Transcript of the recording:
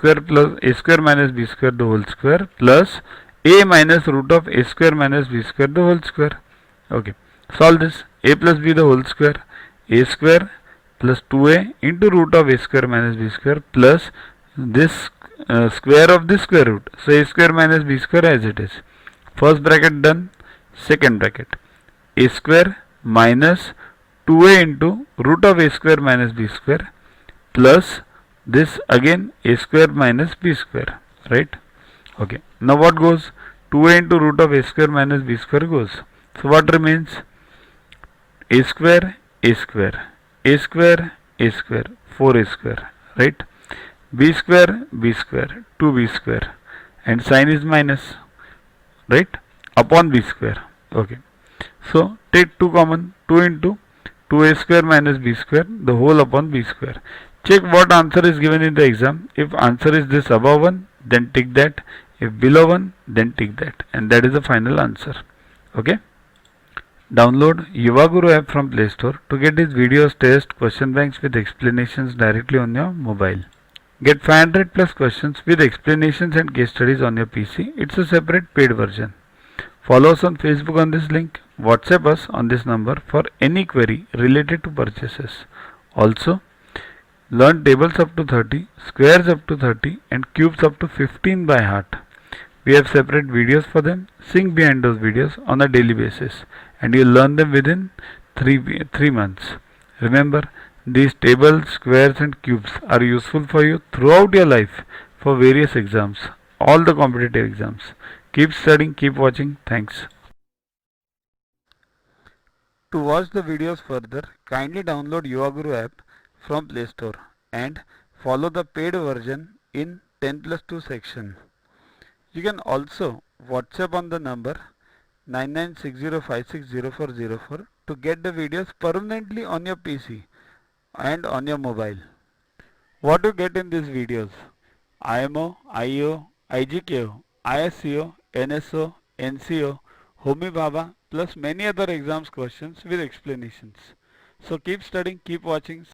square plus a square minus b square the whole square plus a minus root of a square minus b square the whole square. Okay, solve this. A plus b the whole square, a square plus 2a into root of a square minus b square plus this square of the square root. So a square minus b square as it is. First bracket done. Second bracket, a square minus 2a into root of a square minus b square plus this again a square minus b square, right? Okay, now what goes? 2a into root of a square minus b square goes. So what remains? A square, a square, a square, a square, 4a square, right? B square, 2b square, and sign is minus, right? Upon b square. Okay, so take 2 common, 2 into 2a square minus b square the whole upon b square. Check what answer is given in the exam. If answer is this above 1, then tick that. If below 1, then tick that, and that is the final answer. Okay, download Yuva Guru app from Play Store to get these videos, tests, question banks with explanations directly on your mobile. Get 500 plus questions with explanations and case studies on your PC. It's a separate paid version. Follow us on Facebook on this link. WhatsApp us on this number for any query related to purchases. Also, learn tables up to 30, squares up to 30 and cubes up to 15 by heart. We have separate videos for them. Sing behind those videos on a daily basis and you'll learn them within 3 months. Remember, these tables, squares and cubes are useful for you throughout your life for various exams, all the competitive exams. Keep studying, keep watching. Thanks. To watch the videos further, kindly download Yuva Guru app from Play Store and follow the paid version in 10+2 section. You can also WhatsApp on the number 9960560404 to get the videos permanently on your PC and on your mobile. What you get in these videos? IMO, IO, IGKO, ISCO, NSO, NCO, Homi Bhabha plus many other exams questions with explanations. So keep studying, keep watching.